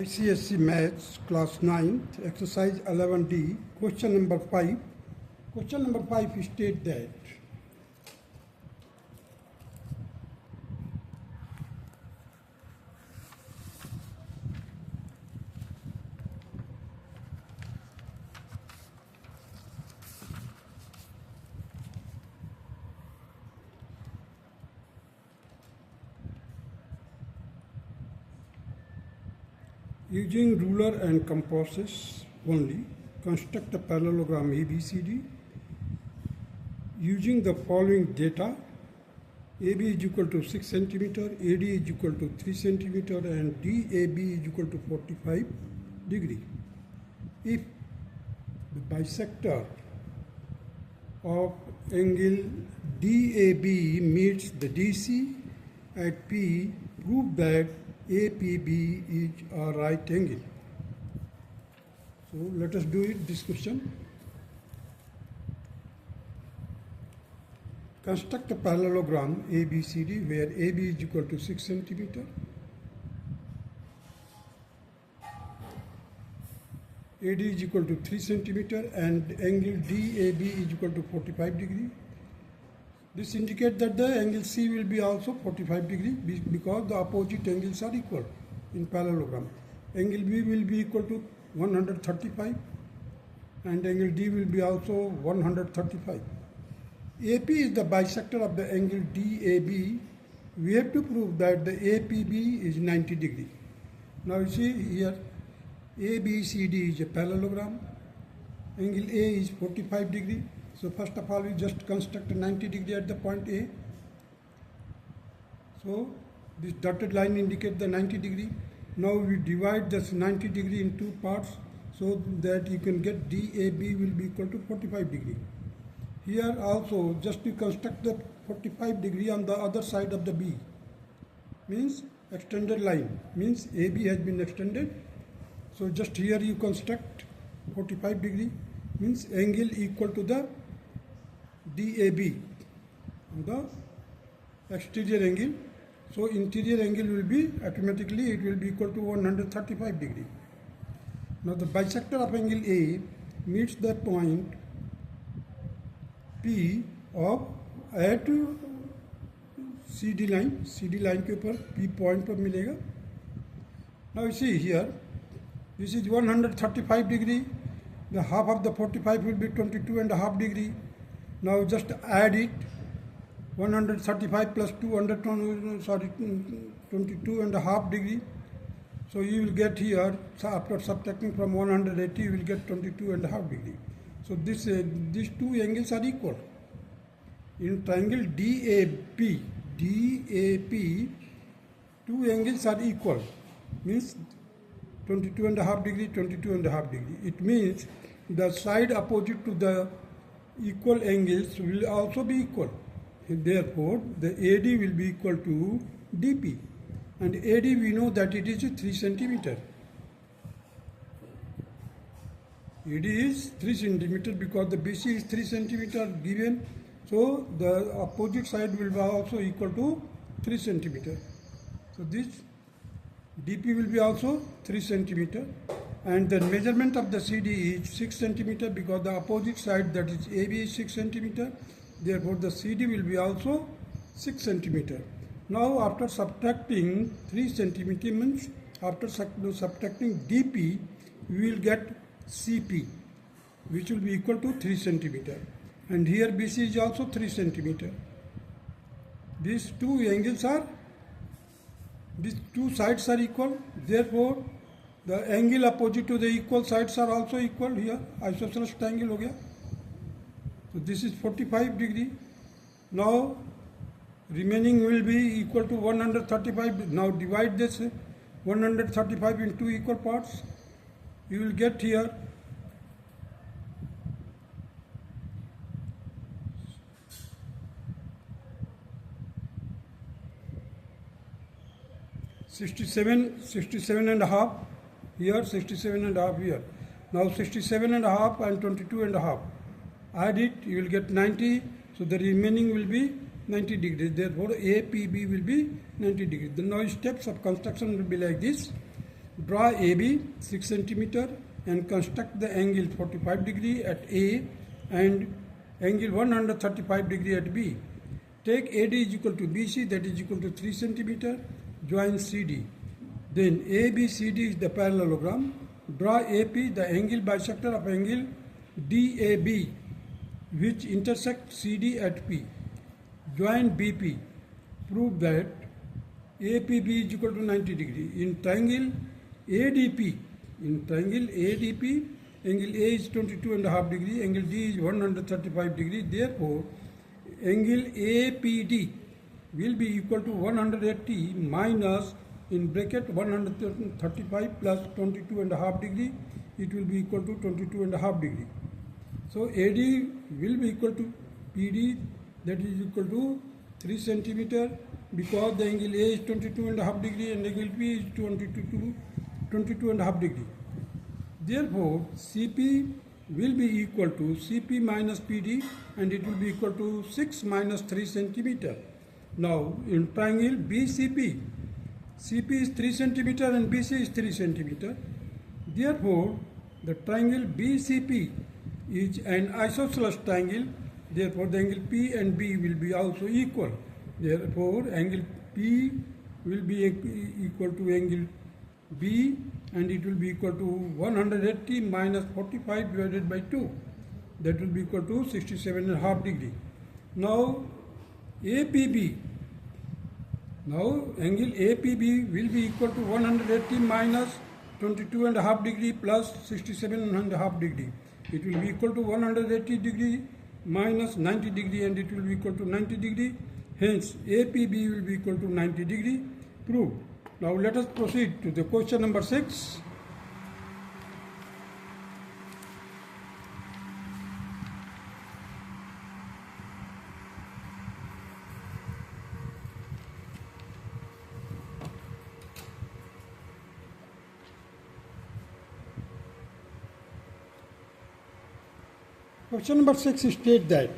ICSE Maths Class 9 Exercise 11D Question number 5. Question number 5 states that using ruler and compasses only, construct a parallelogram ABCD using the following data. AB is equal to 6 centimeter, AD is equal to 3 centimeter, and DAB is equal to 45 degree. If the bisector of angle DAB meets the DC at P, prove that APB is a right angle. So let us do it, this question. Construct a parallelogram ABCD where AB is equal to 6 centimeter, AD is equal to 3 centimeter, and angle DAB is equal to 45 degree. This indicates that the angle C will be also 45 degree because the opposite angles are equal in parallelogram. Angle B will be equal to 135 and angle D will be also 135. AP is the bisector of the angle DAB. We have to prove that the APB is 90 degree. Now you see here ABCD is a parallelogram. Angle A is 45 degree. So first of all, we just construct a 90 degree at the point A. So this dotted line indicates the 90 degree. Now we divide this 90 degree in two parts so that you can get DAB will be equal to 45 degree. Here also just to construct the 45 degree on the other side of the B. Means extended line. Means AB has been extended. So just here you construct 45 degree. Means angle equal to the DAB, the exterior angle. So interior angle will be automatically it will be equal to 135 degree. Now the bisector of angle A meets the point P of at CD line के ऊपर P point पर मिलेगा. Now you see here, this is 135 degree. The half of the 45 will be 22.5 degree. Now just add it, 135 plus 22.5 degree. So you will get here, after subtracting from 180, you will get 22.5 degree. So these two angles are equal. In triangle DAP, two angles are equal. Means 22.5 degree, 22.5 degree. It means the side opposite to the equal angles will also be equal. Therefore, the AD will be equal to DP. And AD we know that it is 3 centimeter. AD is 3 centimeter because the BC is 3 centimeter given. So the opposite side will be also equal to 3 centimeter. So this DP will be also 3 centimeter. And the measurement of the CD is 6 centimeter because the opposite side, that is AB, is 6 centimeter. Therefore, the CD will be also 6 centimeter. Now, after subtracting 3 centimeter means after subtracting DP, we will get CP, which will be equal to 3 centimeter. And here BC is also 3 centimeter. These two sides are equal. Therefore, the angle opposite to the equal sides are also equal here. Isosceles triangle हो गया. So this is 45 degree. Now remaining will be equal to 135. Now divide this 135 into equal parts. You will get here 67.5. Here 67.5 here. Now 67.5 and 22.5. Add it, you will get 90. So the remaining will be 90 degrees. Therefore, APB will be 90 degrees. The now steps of construction will be like this. Draw AB 6 centimeter and construct the angle 45 degree at A and angle 135 degree at B. Take AD is equal to BC, that is equal to 3 centimeter. Join CD. Then ABCD is the parallelogram. Draw AP, the angle bisector of angle DAB, which intersect CD at P. Join BP. Prove that APB is equal to 90 degree. In triangle ADP, angle A is 22.5 degree, angle D is 135 degree. Therefore, angle APD will be equal to 180 minus, in bracket, 135 plus 22.5 degree. It will be equal to 22.5 degree. So AD will be equal to PD, that is equal to 3 centimeter, because the angle A is 22.5 degree and angle P is 22.5 degree. Therefore, CP will be equal to CP minus PD, and it will be equal to 6 minus 3 centimeter. Now, in triangle BCP, CP is 3 centimeter and BC is 3 centimeter. Therefore, the triangle BCP is an isosceles triangle. Therefore, the angle P and B will be also equal. Therefore, angle P will be equal to angle B, and it will be equal to 180 minus 45 divided by 2. That will be equal to 67.5 degree. Now, APB. Now, angle APB will be equal to 180 minus 22.5 degree plus 67.5 degree. It will be equal to 180 degree minus 90 degree, and it will be equal to 90 degree. Hence, APB will be equal to 90 degree. Proved. Now, let us proceed to the question number 6. Question number 6 states that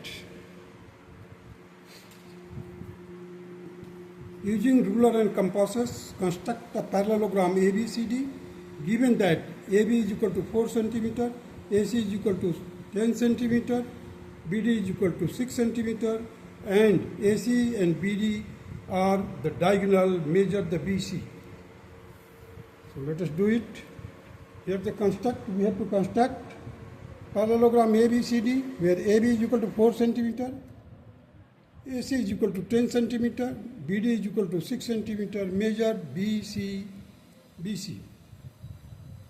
using ruler and compasses, construct a parallelogram ABCD, given that AB is equal to 4 centimeter, AC is equal to 10 centimeter, BD is equal to 6 centimeter, and AC and BD are the diagonal, measure the BC. So let us do it. Here we have to construct parallelogram ABCD, where AB is equal to 4 centimeter, AC is equal to 10 centimeter, BD is equal to 6 centimeter, measure BC.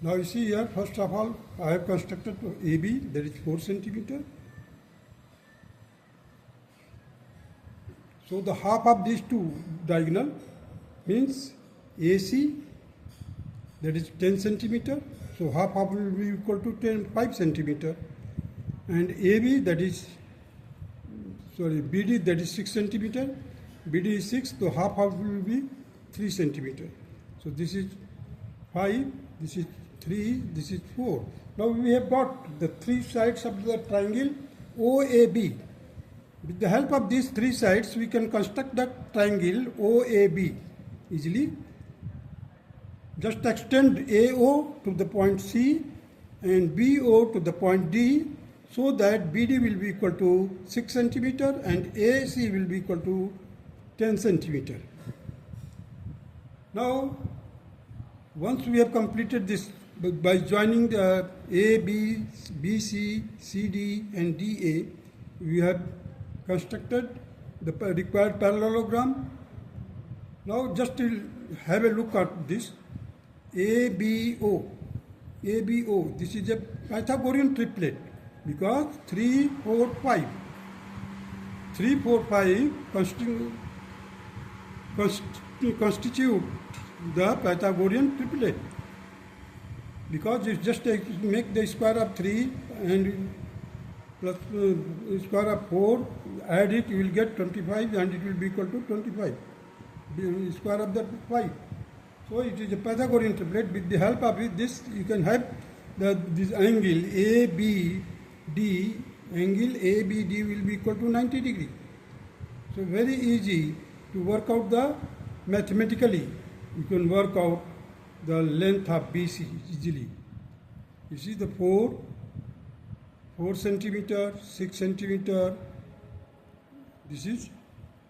Now you see here, first of all, I have constructed AB, that is 4 centimeter. So the half of these two diagonal means AC, that is 10 centimeter. So half will be equal to 5 centimeter, and AB, that is BD, that is 6 centimeter. BD is 6, so half will be 3 centimeter. So this is 5, this is 3, this is 4. Now we have got the 3 sides of the triangle OAB. With the help of these 3 sides, we can construct the triangle OAB easily. Just extend AO to the point C and BO to the point D, so that BD will be equal to 6 centimeter and AC will be equal to 10 centimeter. Now, once we have completed this by joining the A, B, BC, CD and DA, we have constructed the required parallelogram. Now just have a look at this. ABO, this is a Pythagorean triplet, because 3, 4, 5 constitute the Pythagorean triplet, because you just make the square of 3 and plus square of 4, add it, you will get 25, and it will be equal to 25, the square of that 5. So it is a Pythagorean triplet. With the help of this, you can have this angle ABD, angle ABD will be equal to 90 degree. So very easy to work out the mathematically. You can work out the length of BC easily. You see the 4 centimeter, 6 centimeter, this is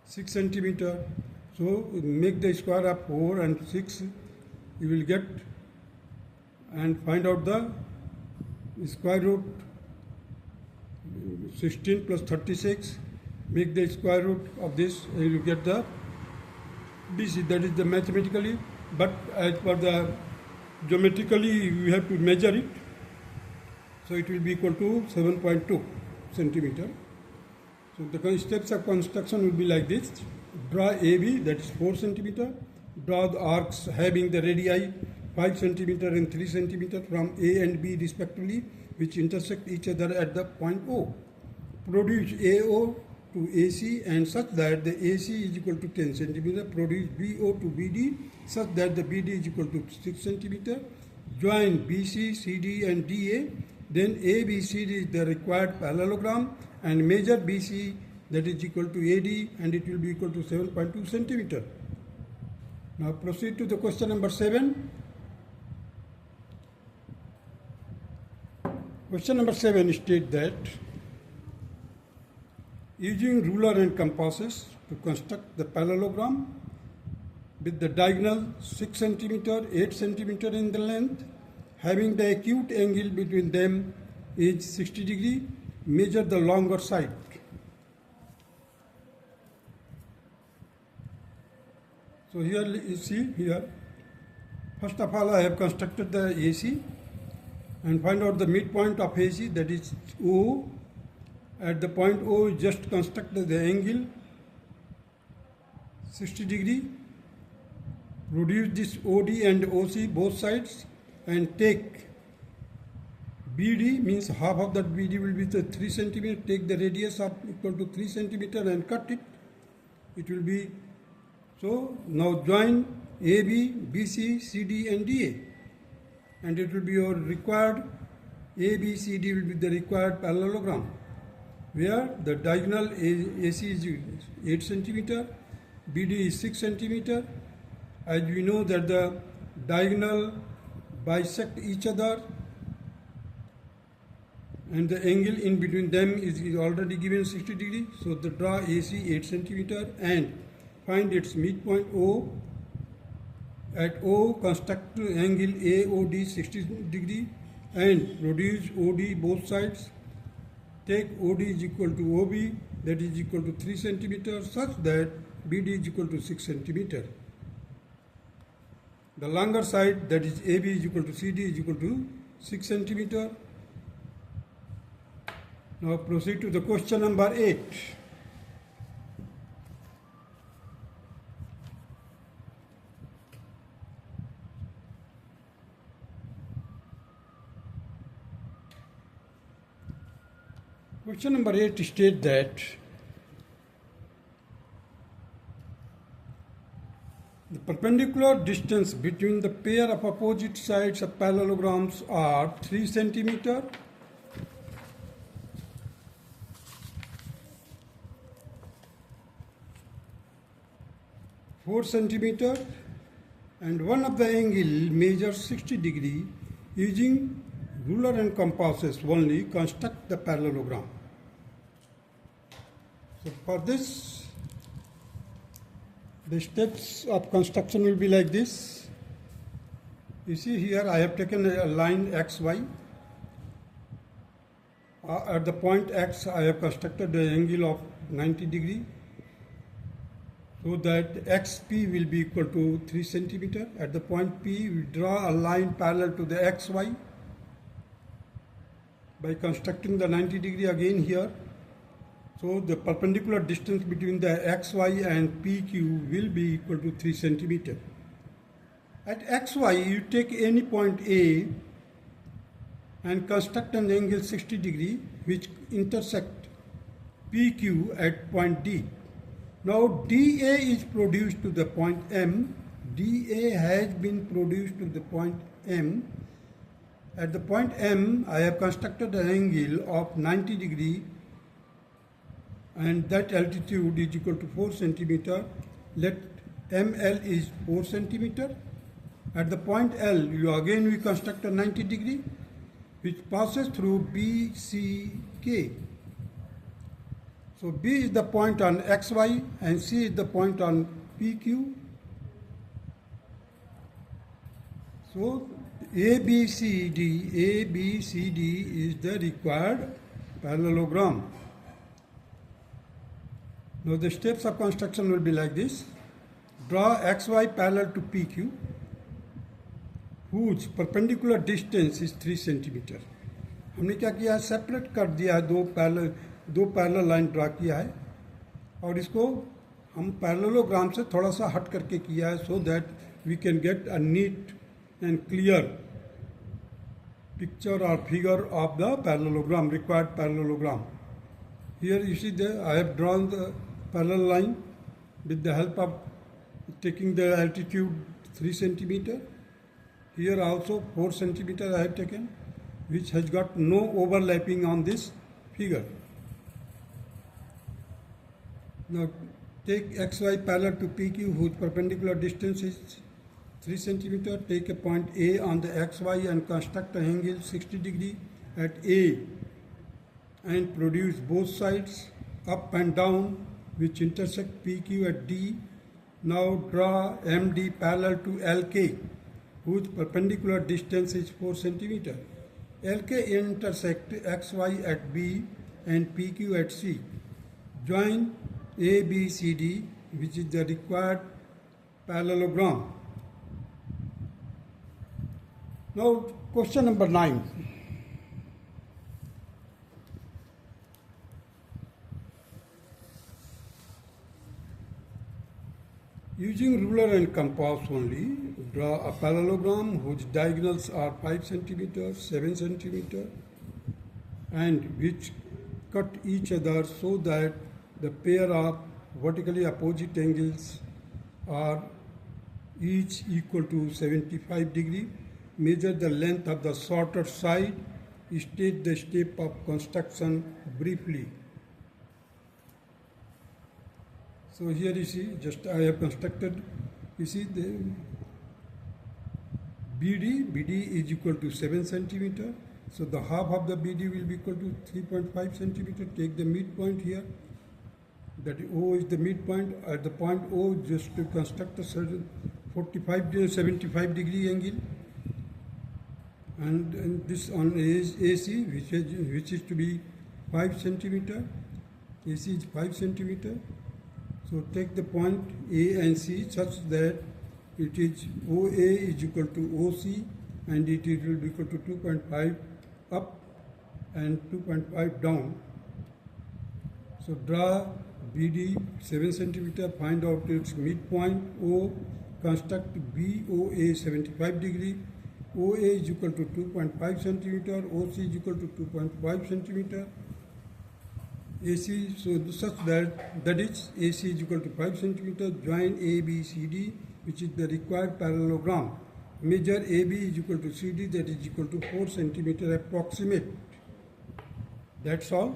6 centimeter. So make the square of 4 and 6, you will get and find out the square root 16 plus 36. Make the square root of this and you will get the BC, that is the mathematically, but as per the geometrically we have to measure it. So it will be equal to 7.2 centimeter. So the steps of construction will be like this. Draw AB, that is 4 centimeter. Draw the arcs having the radii 5 centimeter and 3 centimeter from A and B respectively, which intersect each other at the point O. Produce AO to AC and such that the AC is equal to 10 centimeter. Produce BO to BD such that the BD is equal to 6 centimeter. Join BC, CD and DA. Then ABCD is the required parallelogram and measure BC, that is equal to AD, and it will be equal to 7.2 centimeter. Now proceed to the question number 7. Question number 7 states that using ruler and compasses to construct the parallelogram with the diagonal 6 centimeter, 8 centimeter in the length, having the acute angle between them is 60 degree, measure the longer side. So here you see here, first of all I have constructed the AC and find out the midpoint of AC, that is O. At the point O, just construct the angle 60 degree. Produce this OD and OC both sides and take BD, means half of that BD will be the 3 centimeter. Take the radius of equal to 3 centimeter and cut it. It will be so. Now join AB, BC, CD and DA, and it will be your required ABCD will be the required parallelogram, where the diagonal AC is 8 centimeter, BD is 6 centimeter. As we know that the diagonal bisect each other and the angle in between them is already given 60 degree. So the draw AC 8 centimeter and find its midpoint O. At O, construct angle AOD 60 degree and produce OD both sides. Take OD is equal to OB, that is equal to 3 centimeter, such that BD is equal to 6 centimeter. The longer side, that is AB is equal to CD, is equal to 6 centimeter. Now proceed to the question number 8. Question number 8 states that the perpendicular distance between the pair of opposite sides of parallelograms are 3 centimeter, 4 centimeter, and one of the angle measures 60 degree. Using ruler and compasses only, construct the parallelogram. So for this, the steps of construction will be like this. You see here I have taken a line XY. At the point X I have constructed an angle of 90 degree. So that XP will be equal to 3 centimeter. At the point P, we draw a line parallel to the XY by constructing the 90 degree again here. So the perpendicular distance between the XY and PQ will be equal to 3 centimeter. At XY, you take any point A and construct an angle 60 degree which intersect PQ at point D. Now DA is produced to the point M. DA has been produced to the point M. At the point M, I have constructed an angle of 90 degree and that altitude is equal to 4 centimeter. Let ML is 4 centimeter. At the point L, we construct a 90 degree which passes through BCK. So B is the point on XY and C is the point on PQ. So ABCD is the required parallelogram. Now the steps of construction will be like this. Draw XY parallel to PQ, whose perpendicular distance is 3 centimeter. हमने क्या किया है, separate कर दिया है, दो parallel line draw किया है और इसको हम पैरेललोग्राम से थोड़ा सा हट करके किया है, so that we can get a neat and clear picture और figure of the parallelogram, required parallelogram. Here you see I have drawn the parallel line with the help of taking the altitude 3 centimeter. Here also 4 centimeter I have taken, which has got no overlapping on this figure. Now take XY parallel to PQ, whose perpendicular distance is 3 centimeter. Take a point A on the XY and construct an angle 60 degree at A and produce both sides up and down which intersect PQ at D. Now draw MD parallel to LK, whose perpendicular distance is 4 centimeter. LK intersect XY at B and PQ at C. Join ABCD, which is the required parallelogram. Now question number 9. Using ruler and compass only, draw a parallelogram whose diagonals are 5 centimeter, 7 centimeter, and which cut each other so that the pair of vertically opposite angles are each equal to 75 degree. Measure the length of the shorter side. State the step of construction briefly. So here you see, just I have constructed, you see the BD is equal to 7 centimeter. So the half of the BD will be equal to 3.5 centimeter. Take the midpoint here. That O is the midpoint. At the point O, just to construct a certain 75 degree angle. And this on AC, which is to be 5 centimeter. AC is 5 centimeter. So take the point A and C such that it is OA is equal to OC and it will be equal to 2.5 up and 2.5 down. So draw BD 7 centimeter, find out its midpoint O, construct BOA 75 degree, OA is equal to 2.5 centimeter, OC is equal to 2.5 centimeter. AC, so such that is AC is equal to 5 centimeter. Join ABCD, which is the required parallelogram. Measure AB is equal to CD, that is equal to 4 centimeter approximate. That's all.